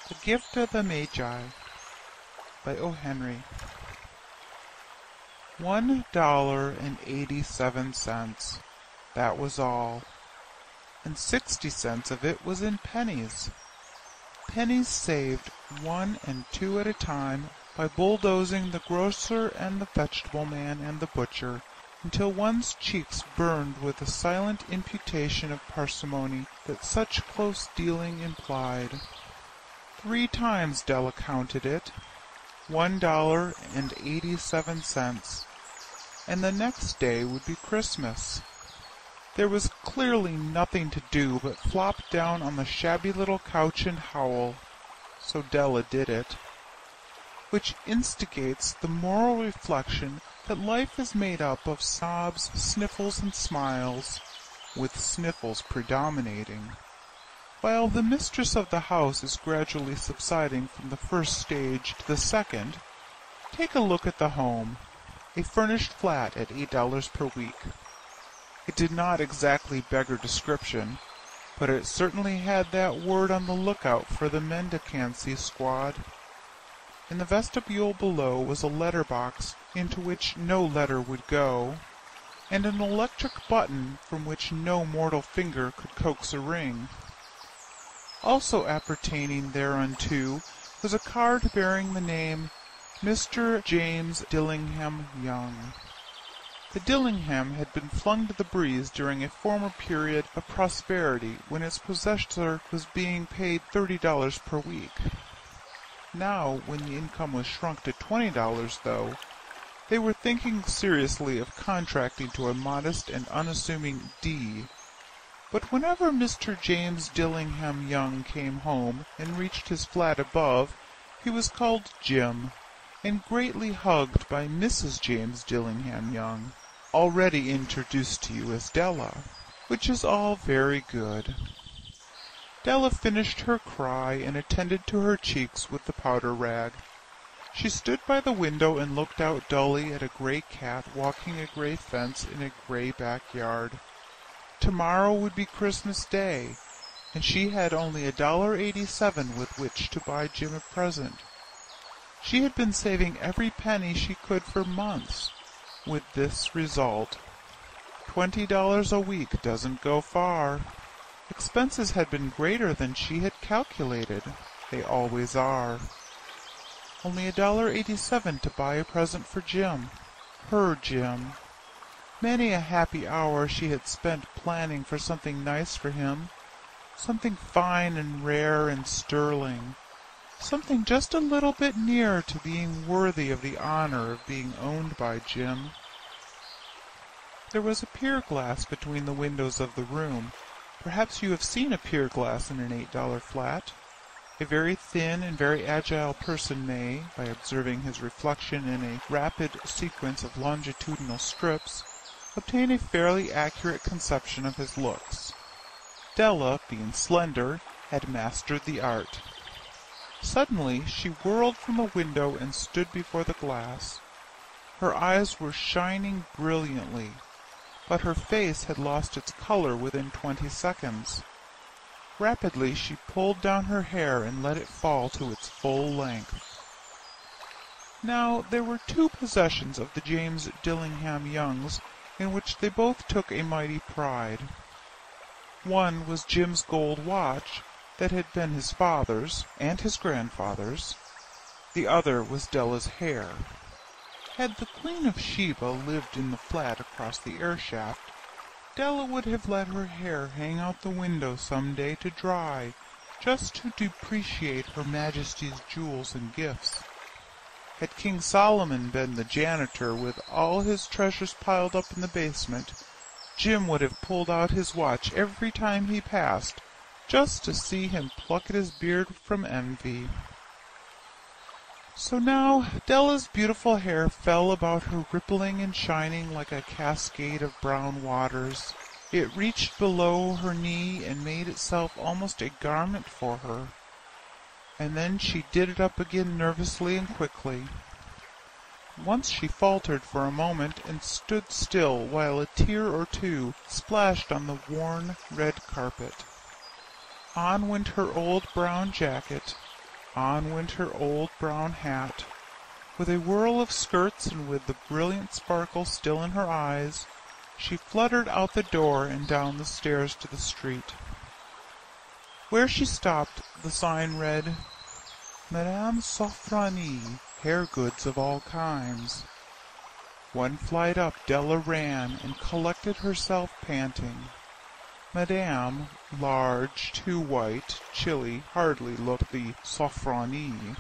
The Gift of the Magi by O. Henry. $1.87. That was all, and 60 cents of it was in pennies. Pennies saved 1 and 2 at a time by bulldozing the grocer and the vegetable man and the butcher, until one's cheeks burned with the silent imputation of parsimony that such close dealing implied. 3 times Della counted it, $1.87, and the next day would be Christmas. There was clearly nothing to do but flop down on the shabby little couch and howl, so Della did it, which instigates the moral reflection that life is made up of sobs, sniffles, and smiles, with sniffles predominating. While the mistress of the house is gradually subsiding from the first stage to the second, take a look at the home, a furnished flat at $8 per week. It did not exactly beggar description, but it certainly had that word on the lookout for the mendicancy squad. In the vestibule below was a letter box into which no letter would go, and an electric button from which no mortal finger could coax a ring. Also appertaining thereunto was a card bearing the name Mr. James Dillingham Young. The Dillingham had been flung to the breeze during a former period of prosperity when its possessor was being paid $30 per week. Now, when the income was shrunk to $20, though, they were thinking seriously of contracting to a modest and unassuming D. But whenever Mr. James Dillingham Young came home and reached his flat above, he was called Jim, and greatly hugged by Mrs. James Dillingham Young, already introduced to you as Della, which is all very good. Della finished her cry and attended to her cheeks with the powder rag. She stood by the window and looked out dully at a gray cat walking a gray fence in a gray backyard. Tomorrow would be Christmas Day, and she had only $1.87 with which to buy Jim a present. She had been saving every penny she could for months, with this result. $20 a week doesn't go far. Expenses had been greater than she had calculated. They always are. Only $1.87 to buy a present for Jim. Her Jim. Many a happy hour she had spent planning for something nice for him, something fine and rare and sterling, something just a little bit nearer to being worthy of the honor of being owned by Jim. There was a pier glass between the windows of the room. Perhaps you have seen a pier glass in an $8 flat. A very thin and very agile person may, by observing his reflection in a rapid sequence of longitudinal strips, obtain a fairly accurate conception of his looks. Della, being slender, had mastered the art. Suddenly she whirled from the window and stood before the glass. Her eyes were shining brilliantly, but her face had lost its color within 20 seconds. Rapidly she pulled down her hair and let it fall to its full length. Now there were 2 possessions of the James Dillingham Youngs in which they both took a mighty pride. One was Jim's gold watch that had been his father's and his grandfather's. The other was Della's hair. Had the Queen of Sheba lived in the flat across the air-shaft, Della would have let her hair hang out the window some day to dry, just to depreciate Her Majesty's jewels and gifts. Had King Solomon been the janitor with all his treasures piled up in the basement, Jim would have pulled out his watch every time he passed, just to see him pluck at his beard from envy. So now Della's beautiful hair fell about her rippling and shining like a cascade of brown waters. It reached below her knee and made itself almost a garment for her. And then she did it up again nervously and quickly. Once she faltered for a moment and stood still while a tear or two splashed on the worn red carpet. On went her old brown jacket, On went her old brown hat. With a whirl of skirts and with the brilliant sparkle still in her eyes, she fluttered out the door and down the stairs to the street. Where she stopped, the sign read, Madame Sofronie, hair goods of all kinds. One flight up Della ran and collected herself panting. Madame, large, too white, chilly, hardly looked the Sofronie.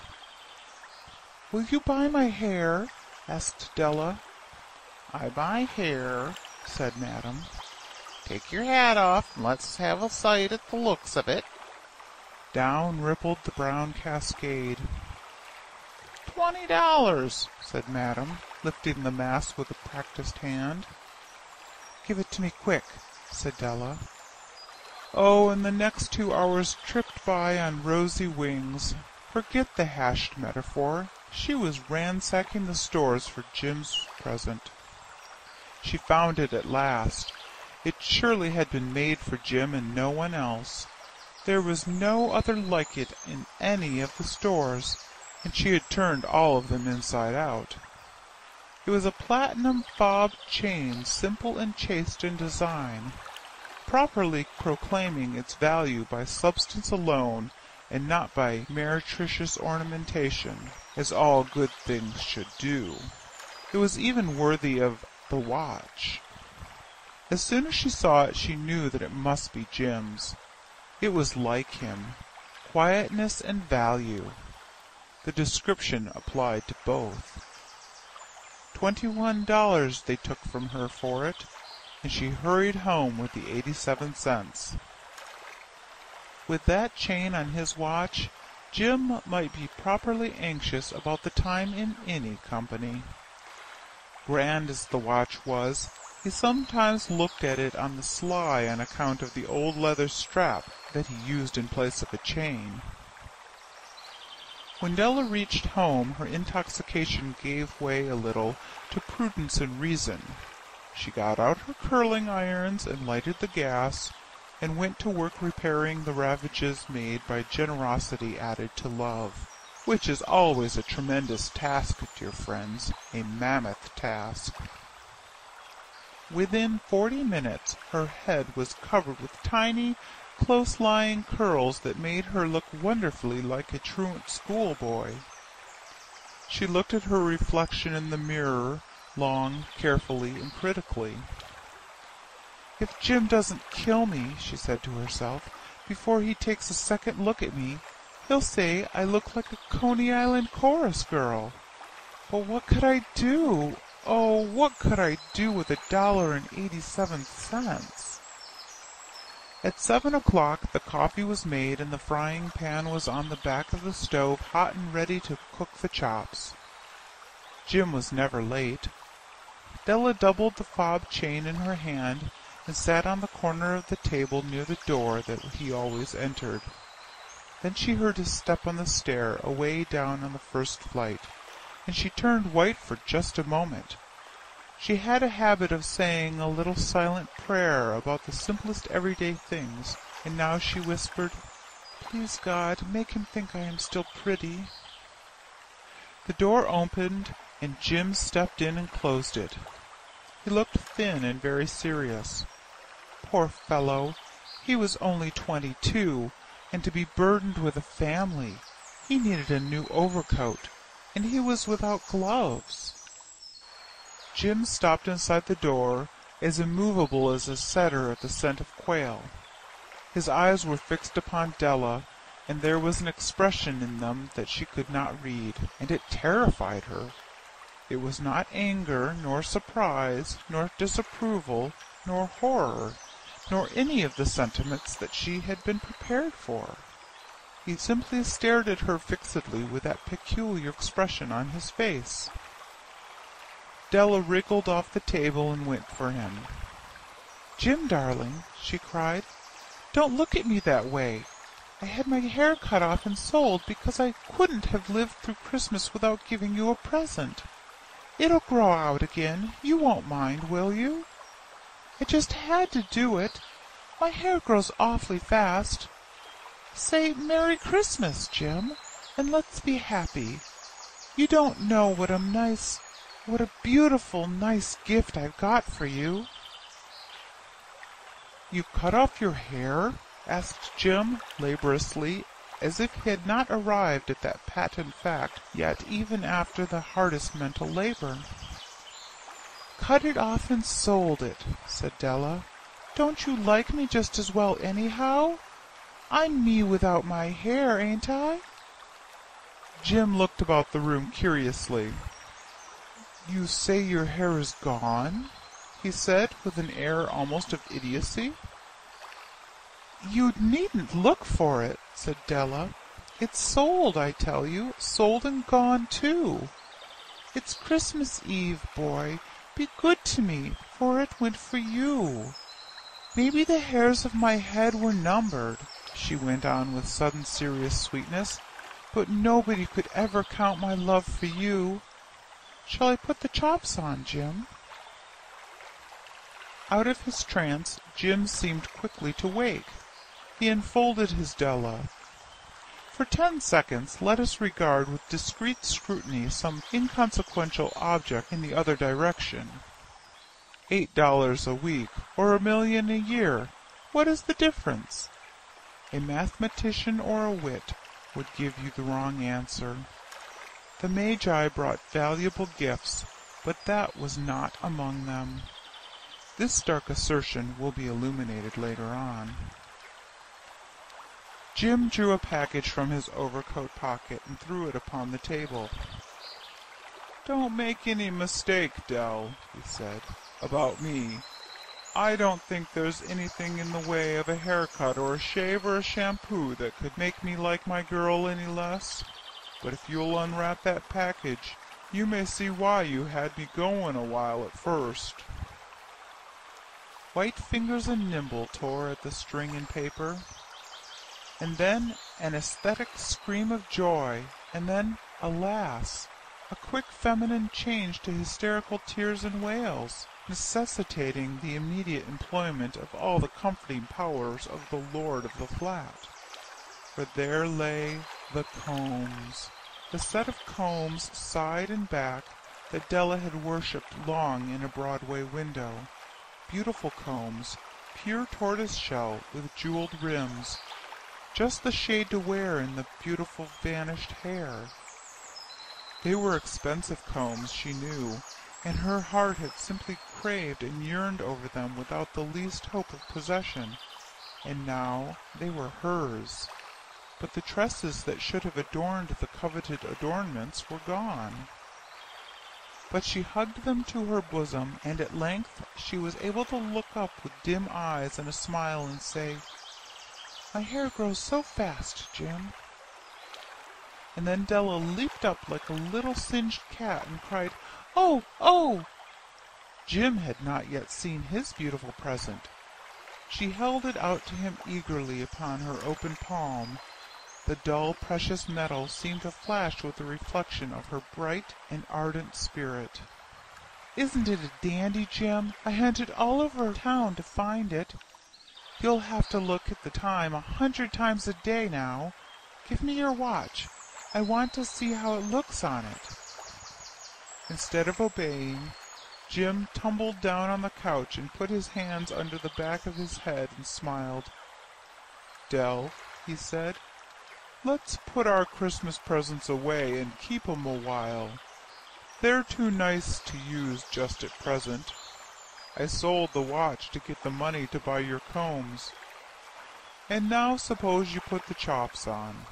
"Will you buy my hair?" asked Della. "I buy hair," said Madame. "Take your hat off and let's have a sight at the looks of it." Down rippled the brown cascade. $20, said Madame, lifting the mass with a practised hand. "Give it to me quick," said Della. Oh, and the next 2 hours tripped by on rosy wings. Forget the hashed metaphor. She was ransacking the stores for Jim's present. She found it at last. It surely had been made for Jim and no one else. There was no other like it in any of the stores, and she had turned all of them inside out. It was a platinum fob chain, simple and chaste in design, properly proclaiming its value by substance alone and not by meretricious ornamentation, as all good things should do. It was even worthy of the watch. As soon as she saw it, she knew that it must be Jim's. It was like him, quietness and value. The description applied to both. $21 they took from her for it, and she hurried home with the 87 cents. With that chain on his watch, Jim might be properly anxious about the time in any company. Grand as the watch was, he sometimes looked at it on the sly on account of the old leather strap that he used in place of a chain. When Della reached home, her intoxication gave way a little to prudence and reason. She got out her curling irons and lighted the gas, and went to work repairing the ravages made by generosity added to love, which is always a tremendous task, dear friends, a mammoth task. Within 40 minutes her head was covered with tiny, close-lying curls that made her look wonderfully like a truant schoolboy. She looked at her reflection in the mirror long, carefully, and critically. "If Jim doesn't kill me," she said to herself, "before he takes a second look at me, he'll say I look like a Coney Island chorus girl. But what could I do? Oh, what could I do with $1.87? At 7 o'clock the coffee was made and the frying pan was on the back of the stove, hot and ready to cook the chops. Jim was never late. Della doubled the fob chain in her hand and sat on the corner of the table near the door that he always entered. Then she heard his step on the stair away down on the first flight, and she turned white for just a moment. She had a habit of saying a little silent prayer about the simplest everyday things, and now she whispered, "Please, God, make him think I am still pretty." The door opened, and Jim stepped in and closed it. He looked thin and very serious. Poor fellow, he was only 22, and to be burdened with a family. He needed a new overcoat, and he was without gloves. Jim stopped inside the door, as immovable as a setter at the scent of quail. His eyes were fixed upon Della, and there was an expression in them that she could not read, and it terrified her. It was not anger, nor surprise, nor disapproval, nor horror, nor any of the sentiments that she had been prepared for. He simply stared at her fixedly with that peculiar expression on his face. Della wriggled off the table and went for him. "Jim, darling," she cried, "don't look at me that way. I had my hair cut off and sold because I couldn't have lived through Christmas without giving you a present. It'll grow out again. You won't mind, will you? I just had to do it. My hair grows awfully fast. Say Merry Christmas, Jim. and let's be happy. You don't know what a beautiful, nice gift I've got for you." "You've cut off your hair?" asked Jim, laboriously, as if he had not arrived at that patent fact yet even after the hardest mental labor. "Cut it off and sold it," said Della. "Don't you like me just as well anyhow? I'm me without my hair, ain't I?" Jim looked about the room curiously. "You say your hair is gone?" he said, with an air almost of idiocy. "You needn't look for it," said Della. "It's sold, I tell you, sold and gone, too. It's Christmas Eve, boy. Be good to me, for it went for you. Maybe the hairs of my head were numbered," she went on with sudden serious sweetness, "but nobody could ever count my love for you. Shall I put the chops on, Jim?" Out of his trance, Jim seemed quickly to wake. He enfolded his Della. For 10 seconds let us regard with discreet scrutiny some inconsequential object in the other direction. $8 a week, or $1 million a year, what is the difference? A mathematician or a wit would give you the wrong answer. The Magi brought valuable gifts, but that was not among them. This dark assertion will be illuminated later on. Jim drew a package from his overcoat pocket and threw it upon the table. "Don't make any mistake, Dell," he said, "about me. I don't think there's anything in the way of a haircut or a shave or a shampoo that could make me like my girl any less. But if you'll unwrap that package, you may see why you had me going a while at first." White fingers and nimble tore at the string and paper. And then an aesthetic scream of joy, and then, alas, a quick feminine change to hysterical tears and wails, necessitating the immediate employment of all the comforting powers of the lord of the flat. For there lay the combs, the set of combs side and back that Della had worshipped long in a Broadway window. Beautiful combs, pure tortoise-shell with jeweled rims, just the shade to wear in the beautiful vanished hair. They were expensive combs, she knew, and her heart had simply craved and yearned over them without the least hope of possession, and now they were hers. But the tresses that should have adorned the coveted adornments were gone. But she hugged them to her bosom, and at length she was able to look up with dim eyes and a smile and say, "My hair grows so fast, Jim." And then Della leaped up like a little singed cat and cried, "Oh, oh!" Jim had not yet seen his beautiful present. She held it out to him eagerly upon her open palm. The dull, precious metal seemed to flash with the reflection of her bright and ardent spirit. "Isn't it a dandy, Jim? I hunted all over town to find it. You'll have to look at the time 100 times a day now. Give me your watch. I want to see how it looks on it." Instead of obeying, Jim tumbled down on the couch and put his hands under the back of his head and smiled. "Dell," he said, "let's put our Christmas presents away and keep 'em a while. They're too nice to use just at present. I sold the watch to get the money to buy your combs. And now suppose you put the chops on."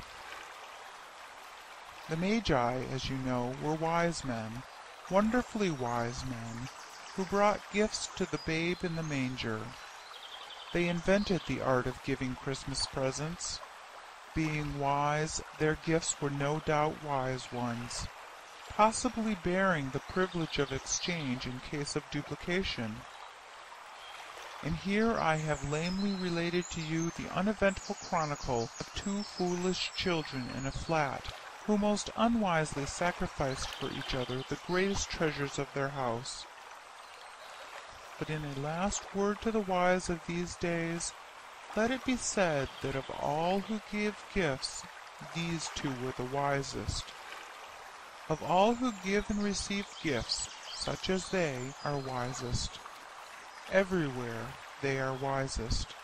The Magi, as you know, were wise men, wonderfully wise men, who brought gifts to the babe in the manger. They invented the art of giving Christmas presents. Being wise, their gifts were no doubt wise ones, possibly bearing the privilege of exchange in case of duplication. And here I have lamely related to you the uneventful chronicle of 2 foolish children in a flat, who most unwisely sacrificed for each other the greatest treasures of their house. But in a last word to the wise of these days, let it be said that of all who give gifts, these two were the wisest. Of all who give and receive gifts, such as they are wisest. Everywhere they are wisest.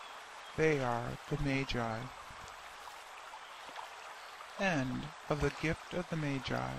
They are the Magi. End of The Gift of the Magi.